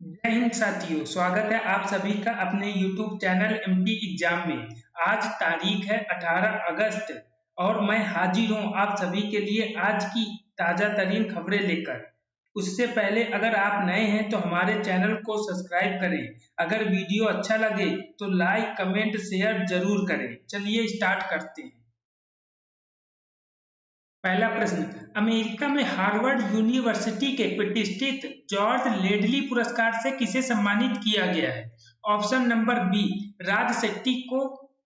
जय हिंद साथियों, स्वागत है आप सभी का अपने YouTube चैनल एमटी एग्जाम में। आज तारीख है 18 अगस्त और मैं हाजिर हूँ आप सभी के लिए आज की ताज़ा तरीन खबरें लेकर। उससे पहले अगर आप नए हैं तो हमारे चैनल को सब्सक्राइब करें। अगर वीडियो अच्छा लगे तो लाइक, कमेंट, शेयर जरूर करें। चलिए स्टार्ट करते हैं। पहला प्रश्न, अमेरिका में हार्वर्ड यूनिवर्सिटी के प्रतिष्ठित जॉर्ज लेडली पुरस्कार से किसे सम्मानित किया गया है? ऑप्शन नंबर बी, राज शेट्टी को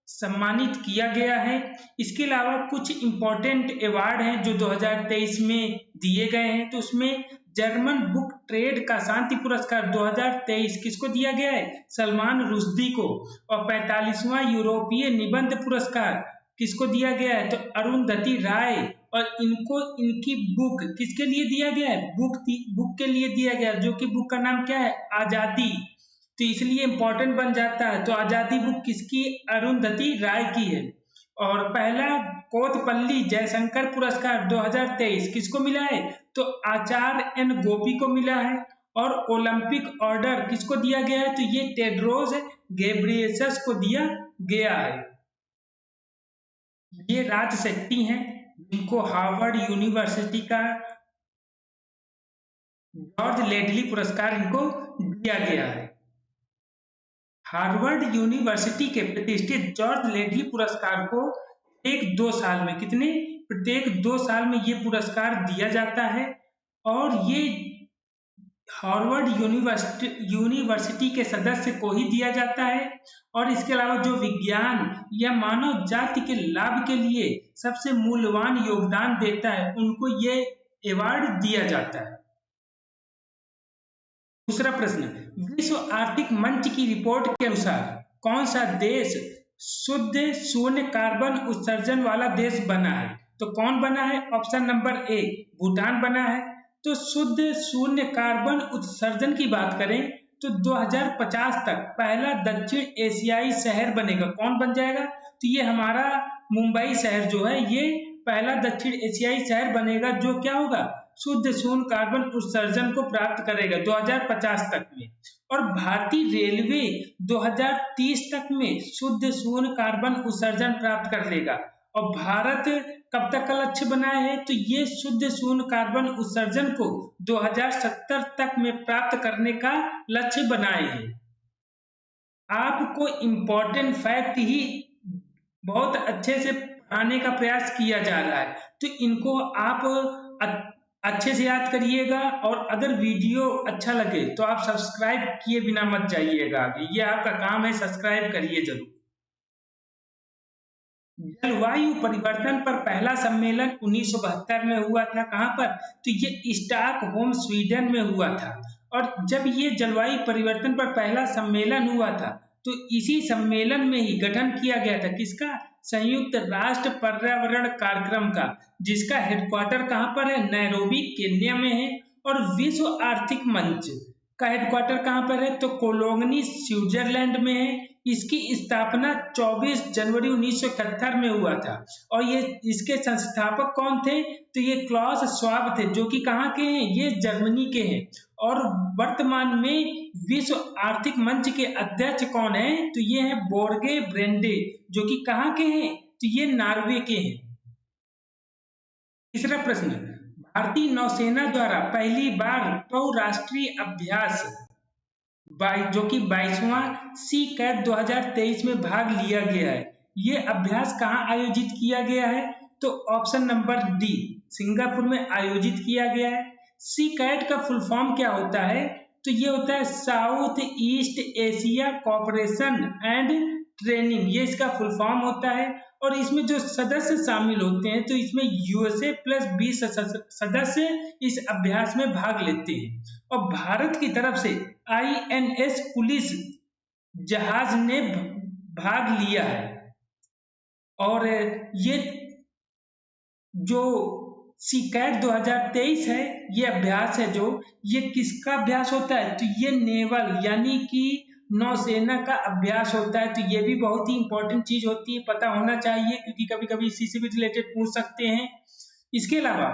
सम्मानित किया गया है। इसके अलावा कुछ इंपॉर्टेंट अवार्ड हैं जो 2023 में दिए गए हैं, तो उसमें जर्मन बुक ट्रेड का शांति पुरस्कार 2023 किसको दिया गया है? सलमान रुश्दी को। और 45वां यूरोपीय निबंध पुरस्कार किसको दिया गया है? तो अरुंधति राय। और इनको इनकी बुक किसके लिए दिया गया है? बुक के लिए दिया गया, जो कि बुक का नाम क्या है? आजादी। तो इसलिए इंपॉर्टेंट बन जाता है। तो आजादी बुक किसकी? अरुंधति राय की है। और पहला कोतपल्ली जयशंकर पुरस्कार 2023 किसको मिला है? तो आचार्य एन गोपी को मिला है। और ओलंपिक ऑर्डर किसको दिया गया है? तो ये टेड्रोस घेब्रेयेसस को दिया गया है। ये राज शेट्टी हैं जिनको हार्वर्ड यूनिवर्सिटी का जॉर्ज लेडली पुरस्कार इनको दिया गया है। हार्वर्ड यूनिवर्सिटी के प्रतिष्ठित जॉर्ज लेडली पुरस्कार को प्रत्येक 2 साल में ये पुरस्कार दिया जाता है। और ये हार्वर्ड यूनिवर्सिटी के सदस्य को ही दिया जाता है। और इसके अलावा जो विज्ञान या मानव जाति के लाभ के लिए सबसे मूल्यवान योगदान देता है उनको ये अवार्ड दिया जाता है। दूसरा प्रश्न, विश्व आर्थिक मंच की रिपोर्ट के अनुसार कौन सा देश शुद्ध शून्य कार्बन उत्सर्जन वाला देश बना है? तो कौन बना है? ऑप्शन नंबर ए, भूटान बना है। तो शुद्ध शून्य कार्बन उत्सर्जन की बात करें तो 2050 तक पहला दक्षिण एशियाई शहर बनेगा। कौन बन जाएगा? तो ये हमारा मुंबई शहर जो है ये पहला दक्षिण एशियाई शहर बनेगा जो क्या होगा? शुद्ध शून्य कार्बन उत्सर्जन को प्राप्त करेगा 2050 तक में। और भारतीय रेलवे 2030 तक में शुद्ध शून्य कार्बन उत्सर्जन प्राप्त कर लेगा। और भारत कब तक का लक्ष्य बनाए है? तो ये शुद्ध शून्य कार्बन उत्सर्जन को 2070 तक में प्राप्त करने का लक्ष्य बनाए हैं। आपको इम्पोर्टेंट फैक्ट ही बहुत अच्छे से पढ़ाने का प्रयास किया जा रहा है, तो इनको आप अच्छे से याद करिएगा। और अगर वीडियो अच्छा लगे तो आप सब्सक्राइब किए बिना मत जाइएगा आगे, ये आपका काम है, सब्सक्राइब करिए जरूर। जलवायु परिवर्तन पर पहला सम्मेलन 1972 में हुआ था। कहाँ पर? तो ये स्टॉकहोम स्वीडन में हुआ था। और जब ये जलवायु परिवर्तन पर पहला सम्मेलन हुआ था तो इसी सम्मेलन में ही गठन किया गया था किसका? संयुक्त राष्ट्र पर्यावरण कार्यक्रम का, जिसका हेडक्वार्टर कहाँ पर है? नैरोबी केन्या में है। और विश्व आर्थिक मंच का हेडक्वार्टर कहाँ पर है? तो कोलोनी स्विट्जरलैंड में है। इसकी स्थापना 24 जनवरी 1971 में हुआ था। और ये इसके संस्थापक कौन थे? तो ये क्लॉस श्वाब थे, जो कि कहाँ के हैं? ये जर्मनी के हैं। और वर्तमान में विश्व आर्थिक मंच के अध्यक्ष कौन है? तो ये है बोर्गे ब्रेंडे, जो कि कहाँ के हैं? तो ये नॉर्वे के हैं। तीसरा प्रश्न, भारतीय नौसेना द्वारा पहली बार बहुराष्ट्रीय अभ्यास जो कि 22वां सी कैट 2023 में भाग लिया गया है। ये अभ्यास कहाँ आयोजित किया गया है? तो ऑप्शन नंबर डी, सिंगापुर में आयोजित किया गया है। सी कैट का फुल फॉर्म क्या होता है? तो ये होता है south east Asia cooperation and training, ये इसका फुल फॉर्म होता है। और इसमें जो सदस्य शामिल होते हैं तो इसमें यूएसए प्लस 20 सदस्य इस अभ्यास में भाग लेते हैं। और भारत की तरफ से आईएनएस पुलिस जहाज ने भाग लिया है। और ये जो सीकैट 2023 है, ये अभ्यास है जो ये किसका अभ्यास होता है? तो ये नेवल यानी कि नौसेना का अभ्यास होता है। तो ये भी बहुत ही इंपॉर्टेंट चीज होती है, पता होना चाहिए, क्योंकि कभी कभी इसी से भी रिलेटेड पूछ सकते हैं। इसके अलावा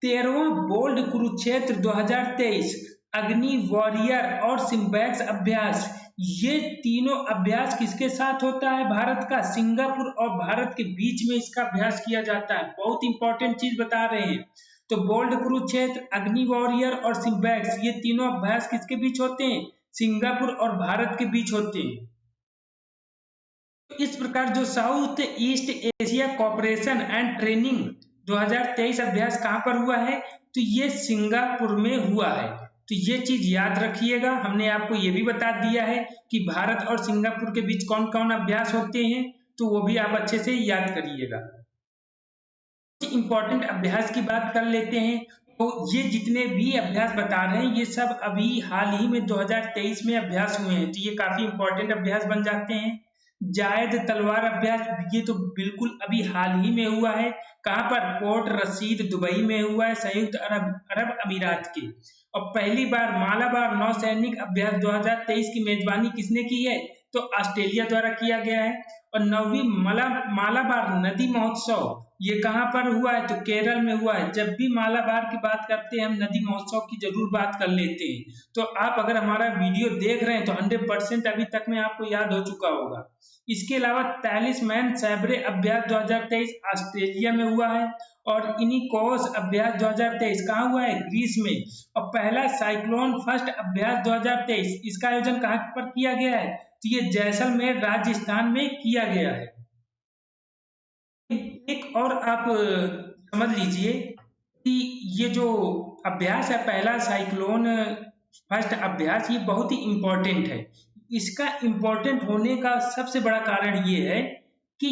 13वां बोल्ड कुरुक्षेत्र 2023 अग्नि वॉरियर और सिम्बैक्स अभ्यास, ये तीनों अभ्यास किसके साथ होता है? भारत का। सिंगापुर और भारत के बीच में इसका अभ्यास किया जाता है। बहुत इंपॉर्टेंट चीज बता रहे हैं। तो बोल्ड कुरुक्षेत्र, अग्नि वॉरियर और सिम्बैक्स, ये तीनों अभ्यास किसके बीच होते हैं? सिंगापुर और भारत के बीच होते हैं। इस प्रकार जो south east Asia cooperation and training 2023 अभ्यास कहां पर हुआ है? तो ये सिंगापुर में हुआ है। तो ये चीज याद रखिएगा। हमने आपको ये भी बता दिया है कि भारत और सिंगापुर के बीच कौन कौन अभ्यास होते हैं, तो वो भी आप अच्छे से याद करिएगा। इंपॉर्टेंट अभ्यास की बात कर लेते हैं। तो ये जितने भी अभ्यास बता रहे हैं, ये सब अभी हाल ही में 2023 में अभ्यास हुए हैं। तो ये काफी इंपॉर्टेंट अभ्यास बन जाते हैं। जायद तलवार अभ्यास, ये तो बिल्कुल अभी हाल ही में हुआ है। कहां पर? पोर्ट रशीद, दुबई में हुआ है, संयुक्त अरब अमीरात के। और पहली बार मालाबार नौसैनिक अभ्यास 2023 की मेजबानी किसने की है? तो ऑस्ट्रेलिया द्वारा किया गया है। और 9वीं मालाबार नदी महोत्सव, ये कहां पर हुआ है? तो केरल में हुआ है। जब भी मालाबार की बात करते हैं, हम नदी महोत्सव की जरूर बात कर लेते हैं। तो आप अगर हमारा वीडियो देख रहे हैं तो 100% अभी तक में आपको याद हो चुका होगा। इसके अलावा टैलिस्मैन सैब्रे अभ्यास 2023 ऑस्ट्रेलिया में हुआ है। और इनिकोस अभ्यास 2023 कहाँ हुआ है? ग्रीस में। और पहला साइक्लोन फर्स्ट अभ्यास 2023, इसका आयोजन कहाँ पर किया गया है? तो ये जैसलमेर राजस्थान में किया गया है। एक और आप समझ लीजिए कि ये जो अभ्यास है, पहला साइक्लोन फर्स्ट अभ्यास, ये बहुत ही इंपॉर्टेंट है। इसका इंपॉर्टेंट होने का सबसे बड़ा कारण ये है कि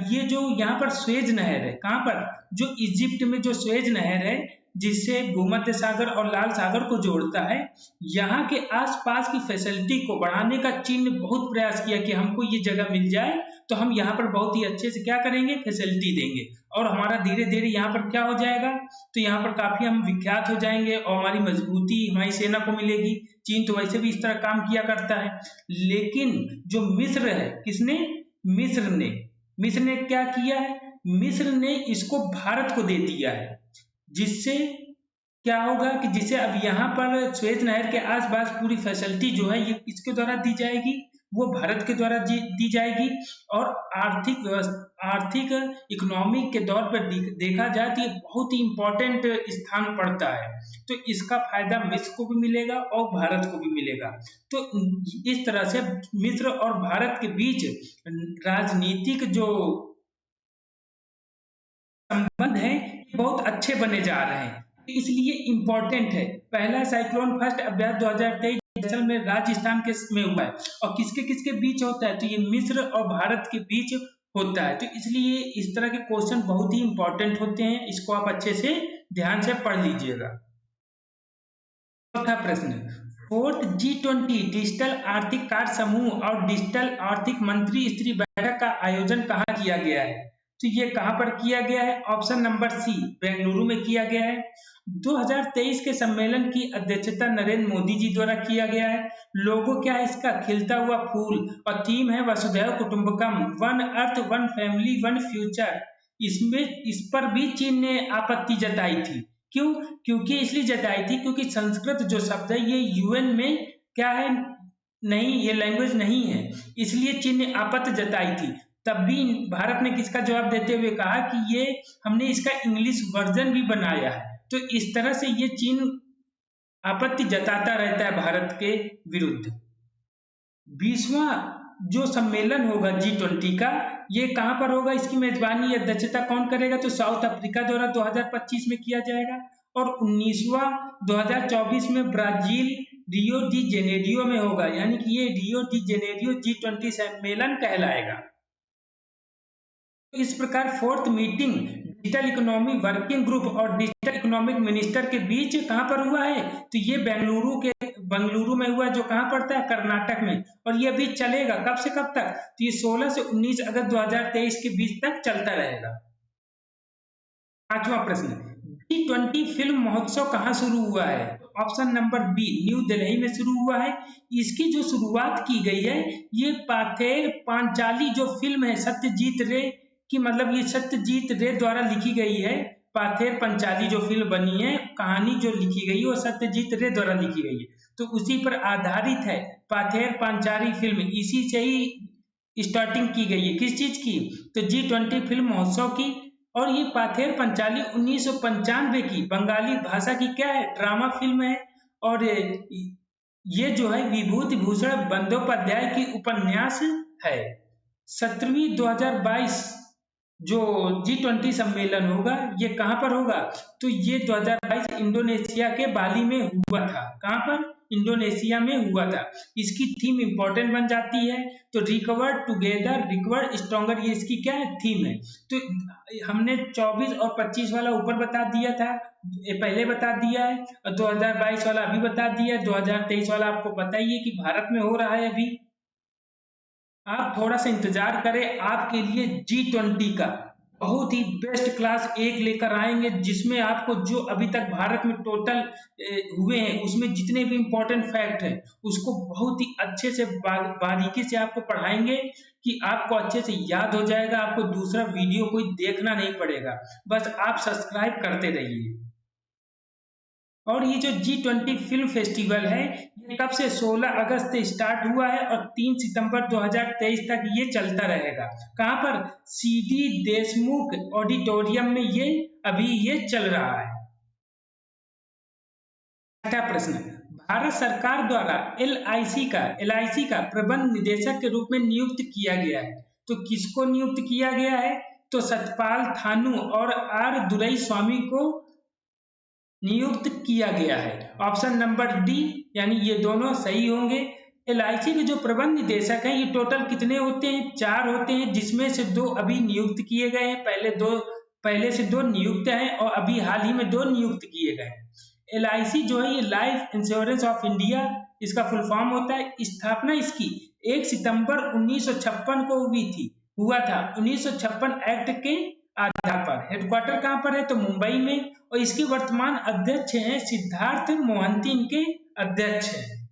ये जो यहाँ पर स्वेज नहर है, कहाँ पर? जो इजिप्ट में जो स्वेज नहर है, जिससे भूमध्य सागर और लाल सागर को जोड़ता है, यहाँ के आसपास की फैसिलिटी को बढ़ाने का चीन ने बहुत प्रयास किया कि हमको ये जगह मिल जाए तो हम यहाँ पर बहुत ही अच्छे से क्या करेंगे? फैसिलिटी देंगे। और हमारा धीरे धीरे यहाँ पर क्या हो जाएगा? तो यहाँ पर काफी हम विख्यात हो जाएंगे और हमारी मजबूती हमारी सेना को मिलेगी। चीन तो वैसे भी इस तरह काम किया करता है। लेकिन जो मिस्र है, किसने? मिस्र ने क्या किया है? मिस्र ने इसको भारत को दे दिया है। जिससे क्या होगा कि जिसे अब यहाँ पर स्वेज नहर के आसपास पूरी फैसिलिटी जो है ये किसके द्वारा दी जाएगी? वो भारत के द्वारा दी जाएगी। और आर्थिक इकोनॉमिक के दौर पर देखा जाए तो ये बहुत ही इंपॉर्टेंट स्थान पड़ता है। तो इसका फायदा मिस्र को भी मिलेगा और भारत को भी मिलेगा। तो इस तरह से मिस्र और भारत के बीच राजनीतिक जो संबंध है बहुत अच्छे बने जा रहे हैं, इसलिए इंपॉर्टेंट है। पहला साइक्लोन फर्स्ट अभ्यास 2023 जैसलमेर राजस्थान के में हुआ है। और किसके किसके बीच होता है? तो ये मिस्र और भारत के बीच होता है। तो इसलिए इस तरह के क्वेश्चन बहुत ही इंपॉर्टेंट होते हैं। इसको आप अच्छे से ध्यान से पढ़ लीजिएगा। चौथा प्रश्न, फोर्थ G20 डिजिटल आर्थिक कार्य समूह और डिजिटल आर्थिक मंत्री स्तरीय बैठक का आयोजन कहाँ किया गया है? तो ये कहां पर किया गया है? ऑप्शन नंबर सी, बेंगलुरु में किया गया है। 2023 के सम्मेलन की अध्यक्षता नरेंद्र मोदी जी द्वारा किया गया है। लोगो क्या है इसका? खिलता हुआ फूल। और थीम है वसुधैव कुटुंबकम, one earth one family one future. इस पर भी चीन ने आपत्ति जताई थी। क्यों? क्योंकि इसलिए जताई थी क्योंकि संस्कृत जो शब्द है ये यूएन में क्या है? नहीं, ये लैंग्वेज नहीं है। इसलिए चीन ने आपत्ति जताई थी। तब भी भारत ने किसका जवाब देते हुए कहा कि ये हमने इसका इंग्लिश वर्जन भी बनाया है। तो इस तरह से ये चीन आपत्ति जताता रहता है भारत के विरुद्ध। 20वां जो सम्मेलन होगा G20 का, ये कहां पर होगा? इसकी मेजबानी अध्यक्षता कौन करेगा? तो साउथ अफ्रीका द्वारा 2025 में किया जाएगा। और 19वां 2024 में ब्राजील रियो डी जेनेरियो में होगा। यानी कि ये रियो डी जेनेरियो G20 सम्मेलन कहलाएगा। इस प्रकार fourth meeting digital economy working group और डिजिटल इकोनॉमिक मिनिस्टर के बीच कहां पर हुआ है? तो ये बेंगलुरु में हुआ, जो कहां पड़ता है? कर्नाटक में। और ये भी चलेगा कब से कब तक? तो ये 16 से 19 अगस्त 2023 के बीच तक चलता रहेगा। पांचवा प्रश्न, G20 फिल्म महोत्सव कहां शुरू हुआ है? Option number B, new Delhi में शुरू हुआ है। इसकी जो शुरुआत की गई है, ये पाथेर पांचाली जो फिल्म है सत्यजीत रे की, मतलब ये सत्यजीत रे द्वारा लिखी गई है। पाथेर पंचाली जो फिल्म बनी है, कहानी जो लिखी गई है वो सत्यजीत रे द्वारा लिखी गई है। तो उसी पर आधारित है पाथेर पांचाली फिल्म। इसी से ही स्टार्टिंग की गई है, किस चीज की, तो G20 फिल्म महोत्सव की। और ये पाथेर पंचाली 1995 की बंगाली भाषा की क्या है, ड्रामा फिल्म है। और ये जो है विभूति भूषण बंदोपाध्याय की उपन्यास है। 17वीं 2022 जो G20 सम्मेलन होगा ये कहाँ पर होगा, तो ये 2022 इंडोनेशिया के बाली में हुआ था। कहाँ पर, इंडोनेशिया में हुआ था। इसकी थीम इंपॉर्टेंट बन जाती है, तो रिकवर टुगेदर रिकवर स्ट्रॉन्गर, ये इसकी क्या है, थीम है। तो हमने 24 और 25 वाला ऊपर बता दिया था, पहले बता दिया है, और 2022 वाला अभी बता दिया है। 2023 वाला आपको पता ही है कि भारत में हो रहा है अभी। आप थोड़ा सा इंतजार करें, आपके लिए G20 का बहुत ही बेस्ट क्लास एक लेकर आएंगे, जिसमें आपको जो अभी तक भारत में टोटल हुए हैं उसमें जितने भी इंपॉर्टेंट फैक्ट हैं उसको बहुत ही अच्छे से बारीकी से आपको पढ़ाएंगे कि आपको अच्छे से याद हो जाएगा। आपको दूसरा वीडियो कोई देखना नहीं पड़ेगा, बस आप सब्सक्राइब करते रहिए। और ये जो G20 फिल्म फेस्टिवल है ये कब से, 16 अगस्त से स्टार्ट हुआ है और 3 सितंबर 2023 तक ये चलता रहेगा। कहाँ पर, CD देशमुख ऑडिटोरियम में ये अभी ये चल रहा है। छठा प्रश्न, भारत सरकार द्वारा LIC का प्रबंध निदेशक के रूप में नियुक्त किया गया है, तो किसको नियुक्त किया गया है, तो सतपाल थानू और R दुरई स्वामी को नियुक्त किया गया है। ऑप्शन नंबर डी, यानी ये दोनों सही होंगे। LIC के जो प्रबंध निदेशक हैं ये टोटल कितने होते हैं, 4 होते हैं, जिसमें से 2 अभी नियुक्त किए गए हैं। पहले से 2 नियुक्त हैं और अभी हाल ही में 2 नियुक्त किए गए हैं। LIC जो है ये लाइफ इंश्योरेंस ऑफ इंडिया, इसका फुल फॉर्म होता है। स्थापना इसकी 1 सितंबर 1956 को हुआ था 1956 एक्ट के आधार पर। हेडक्वार्टर कहाँ पर है, तो मुंबई में। और इसके वर्तमान अध्यक्ष हैं सिद्धार्थ मोहंती, इनके अध्यक्ष हैं।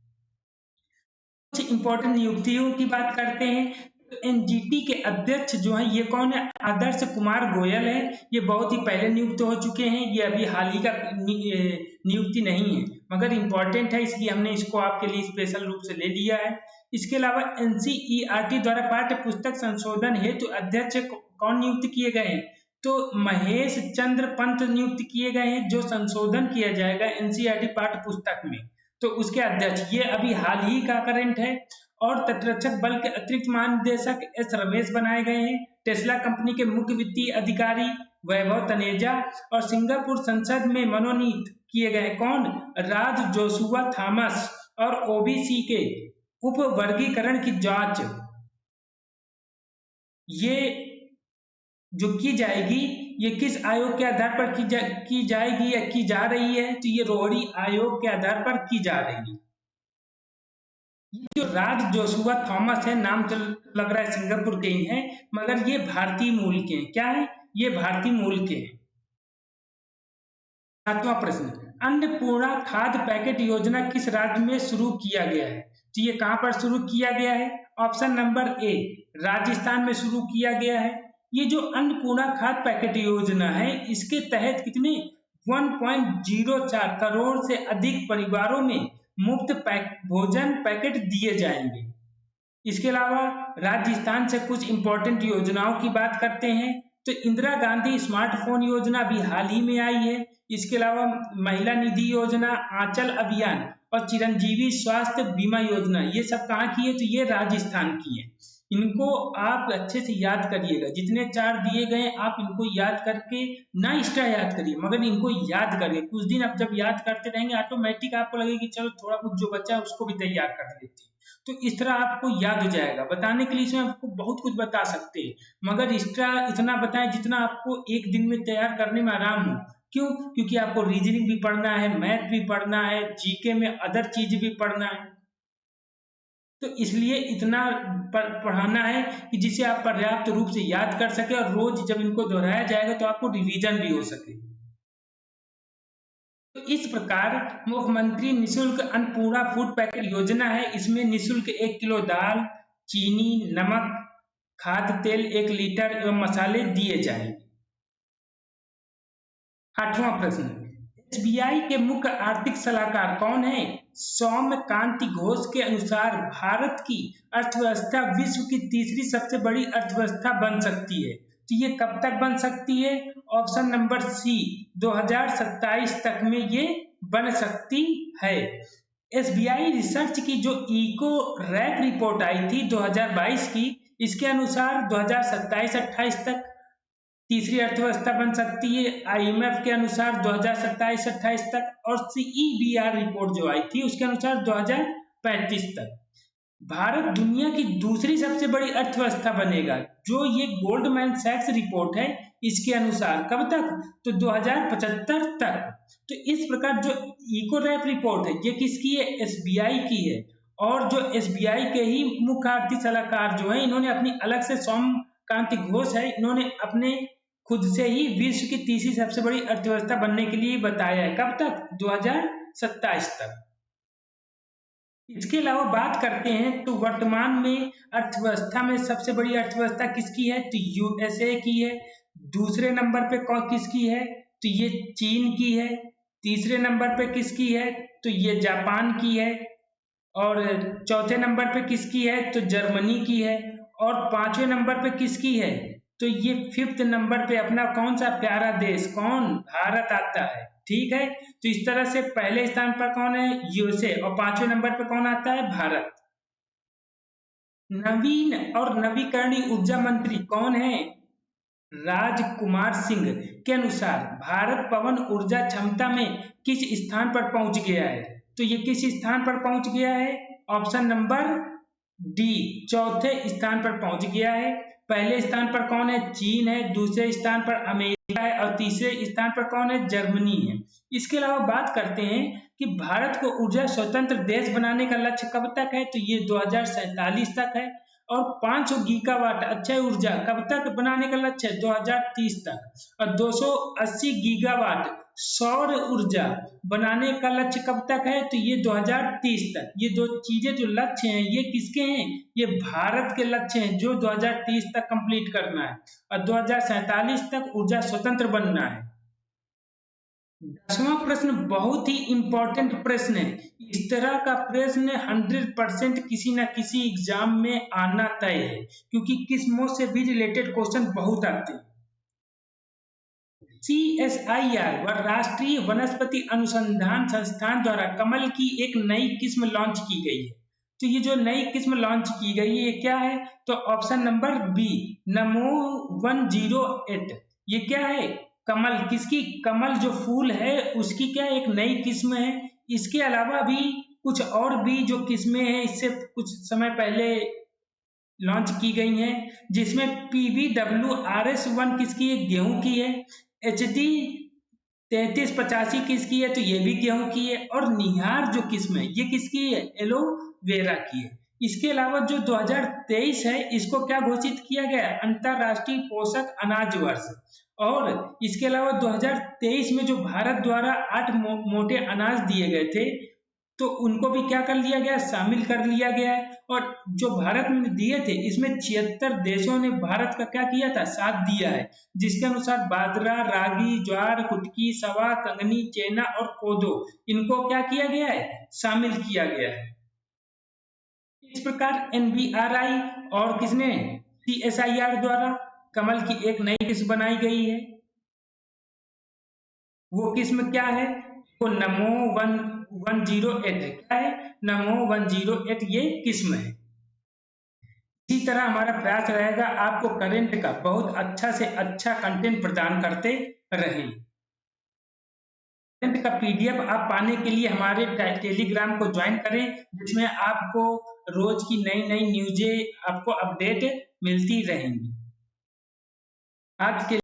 कुछ इंपॉर्टेंट नियुक्तियों की बात करते हैं, तो NGT के अध्यक्ष जो हैं ये कौन है, आदर्श कुमार गोयल है। ये बहुत ही पहले नियुक्त हो चुके हैं, ये अभी हाल ही का नियुक्ति नहीं है, मगर इंपॉर्टेंट है इसलिए हमने इसको आपके लिए स्पेशल रूप से ले लिया है। इसके अलावा NCERT द्वारा पाठ्य पुस्तक संशोधन हेतु अध्यक्ष कौन नियुक्त किए गए हैं, तो महेश चंद्र पंत नियुक्त किए गए हैं, जो संशोधन किया जाएगा NCERT पाठ्य पुस्तक में, तो उसके अध्यक्ष ये अभी हाल ही का करंट है। और तटरक्षक बल के अतिरिक्त महानिदेशक S रमेश बनाए गए हैं। टेस्ला कंपनी के मुख्य वित्तीय अधिकारी वैभव तनेजा, और सिंगापुर संसद में मनोनीत किए गए कौन, राज जोशुआ थॉमस। और OBC के उप वर्गीकरण की जांच ये जो की जाएगी ये किस आयोग के आधार पर की जाएगी या की जा रही है, तो ये रोहड़ी आयोग के आधार पर की जा रही है। ये जो राज जोशुआ थॉमस है, नाम तो लग रहा है सिंगापुर के ही हैं, मगर ये भारतीय मूल के हैं। क्या है, ये भारतीय मूल के हैं। 7वां प्रश्न, अन्नपूर्णा खाद्य पैकेट योजना किस राज्य में शुरू किया गया है, तो ये कहां पर शुरू किया गया है, ऑप्शन नंबर ए, राजस्थान में शुरू किया गया है। ये जो अन्नपूर्णा खाद्य पैकेट योजना है इसके तहत कितने 1.04 करोड़ से अधिक परिवारों में मुफ्त भोजन पैकेट दिए जाएंगे। इसके अलावा राजस्थान से कुछ इंपॉर्टेंट योजनाओं की बात करते हैं, तो इंदिरा गांधी स्मार्टफोन योजना भी हाल ही में आई है। इसके अलावा महिला निधि योजना, आंचल अभियान और चिरंजीवी स्वास्थ्य बीमा योजना, ये सब कहाँ की है, तो ये राजस्थान की है। इनको आप अच्छे से याद करिएगा, जितने 4 दिए गए आप इनको याद करके ना एक्स्ट्रा याद करिए, मगर इनको याद करिए। कुछ दिन आप जब याद करते रहेंगे ऑटोमेटिक आपको लगेगा कि चलो थोड़ा कुछ जो बचा है उसको भी तैयार कर लेते हैं, तो इस तरह आपको याद हो जाएगा। बताने के लिए इसमें आपको बहुत कुछ बता सकते हैं, मगर एक्स्ट्रा इतना बताएं जितना आपको एक दिन में तैयार करने में आराम हो। क्यों, क्योंकि आपको रीजनिंग भी पढ़ना है, मैथ भी पढ़ना है, जीके में अदर चीज भी पढ़ना है, तो इसलिए इतना पढ़ाना है कि जिसे आप पर्याप्त रूप से याद कर सके और रोज जब इनको दोहराया जाएगा तो आपको रिवीजन भी हो सके। तो इस प्रकार मुख्यमंत्री निःशुल्क अन्नपूर्णा फूड पैकेट योजना है। इसमें निःशुल्क 1 किलो दाल, चीनी, नमक, खाद्य तेल 1 लीटर एवं मसाले दिए जाएंगे। 8वां प्रश्न, SBI के मुख्य आर्थिक सलाहकार कौन है, सौम्यकांति घोष के अनुसार भारत की अर्थव्यवस्था विश्व की तीसरी सबसे बड़ी अर्थव्यवस्था बन सकती है। तो ये कब तक बन सकती है? ऑप्शन नंबर सी, 2027 तक में ये बन सकती है। एसबीआई रिसर्च की जो इको रैप रिपोर्ट आई थी 2022 की, इसके अनुसार 2027-28 तक तीसरी अर्थव्यवस्था बन सकती है। आईएमएफ के अनुसार 2027-28 तक, और सीईबीआर रिपोर्ट जो आई थी उसके अनुसार 2035 तक भारत दुनिया की दूसरी सबसे बड़ी अर्थव्यवस्था बनेगा, जो ये गोल्डमैन सैक्स रिपोर्ट है इसके अनुसार। कब तक? तो 2075 तक। तो इस प्रकार जो इको रैप रिपोर्ट है ये किसकी है? एसबीआई की है। और जो एसबीआई के ही मुख्य आर्थिक सलाहकार जो है, इन्होंने अपनी अलग से सौम्यकांति घोष है, इन्होंने अपने खुद से ही विश्व की तीसरी सबसे बड़ी अर्थव्यवस्था बनने के लिए बताया है। कब तक? 2027 तक। इसके अलावा बात करते हैं तो वर्तमान में अर्थव्यवस्था में सबसे बड़ी अर्थव्यवस्था किसकी है? तो यूएसए की है। दूसरे नंबर पे कौन किसकी है? तो ये चीन की है। तीसरे नंबर पे किसकी है? तो ये जापान की है। और चौथे नंबर पे किसकी है? तो जर्मनी की है। और पांचवें नंबर पे किसकी है? तो ये फिफ्थ नंबर पे अपना कौन सा प्यारा देश, कौन? भारत आता है। ठीक है, तो इस तरह से पहले स्थान पर कौन है? यूएसए। और पांचवें नंबर पर कौन आता है? भारत। नवीन और नवीकरणीय ऊर्जा मंत्री कौन है? राजकुमार सिंह के अनुसार भारत पवन ऊर्जा क्षमता में किस स्थान पर पहुंच गया है? तो ये किस स्थान पर पहुंच गया है? ऑप्शन नंबर डी, चौथे स्थान पर पहुंच गया है। पहले स्थान पर कौन है? चीन है। दूसरे स्थान पर अमेरिका है। और तीसरे स्थान पर कौन है? जर्मनी है। इसके अलावा बात करते हैं कि भारत को ऊर्जा स्वतंत्र देश बनाने का लक्ष्य कब तक है? तो ये 2047 तक है। और 500 गीगावाट अक्षय ऊर्जा कब तक बनाने का लक्ष्य है? 2030 तक। और 280 गीगावाट सौर ऊर्जा बनाने का लक्ष्य कब तक है? तो ये 2030 तक। ये दो चीजें जो लक्ष्य हैं ये किसके हैं? ये भारत के लक्ष्य हैं, जो 2030 तक कंप्लीट करना है। और 2047 तक ऊर्जा स्वतंत्र बनना है। 10वां प्रश्न बहुत ही इंपॉर्टेंट प्रश्न है। इस तरह का प्रश्न 100% किसी न किसी एग्जाम में आना तय है, क्योंकि किस्मों से भी रिलेटेड क्वेश्चन बहुत आते हैं। CSIR व राष्ट्रीय वनस्पति अनुसंधान संस्थान द्वारा कमल की एक नई किस्म लॉन्च की गई है। तो ये जो नई किस्म लॉन्च की गई है ये क्या है? तो ऑप्शन नंबर बी, नमो 108। ये क्या है? कमल। किसकी? कमल जो फूल है उसकी क्या एक नई किस्म है। इसके अलावा भी कुछ और भी जो किस्में हैं इससे कुछ समय पहले लॉन्च की गई हैं, जिसमें PBWRS1 किसकी है? गेहूं की है। HD 3385 किसकी है? तो ये भी गेहूं की है। और निहार जो किस्म है ये किसकी है? एलोवेरा की है। इसके अलावा जो 2023 है इसको क्या घोषित किया गया? अंतरराष्ट्रीय पोषक अनाज वर्ष। और इसके अलावा 2023 में जो भारत द्वारा 8 मोटे अनाज दिए गए थे तो उनको भी क्या कर लिया गया? शामिल कर लिया गया है। और जो भारत में दिए थे इसमें 76 देशों ने भारत का क्या किया था? साथ दिया है, जिसके अनुसार बाजरा, रागी, ज्वार, कुटकी, सवा, कंगनी, चेना और कोदो, इनको क्या किया गया है? शामिल किया गया है। इस प्रकार NBRI और किसने? CSIR द्वारा कमल की एक नई किस्म बनाई गई है। वो किस्म क्या है? वो नमो 108 है। क्या है? नमो 108 ये किस्म है। इसी तरह हमारा प्रयास रहेगा आपको करंट का बहुत अच्छा से अच्छा कंटेंट प्रदान करते रहें। करंट का PDF आप पाने के लिए हमारे टेलीग्राम को ज्वाइन करें, जिसमें आपको रोज की नई नई न्यूज़ें आपको अपडेट मिलती रहेंगी। आज के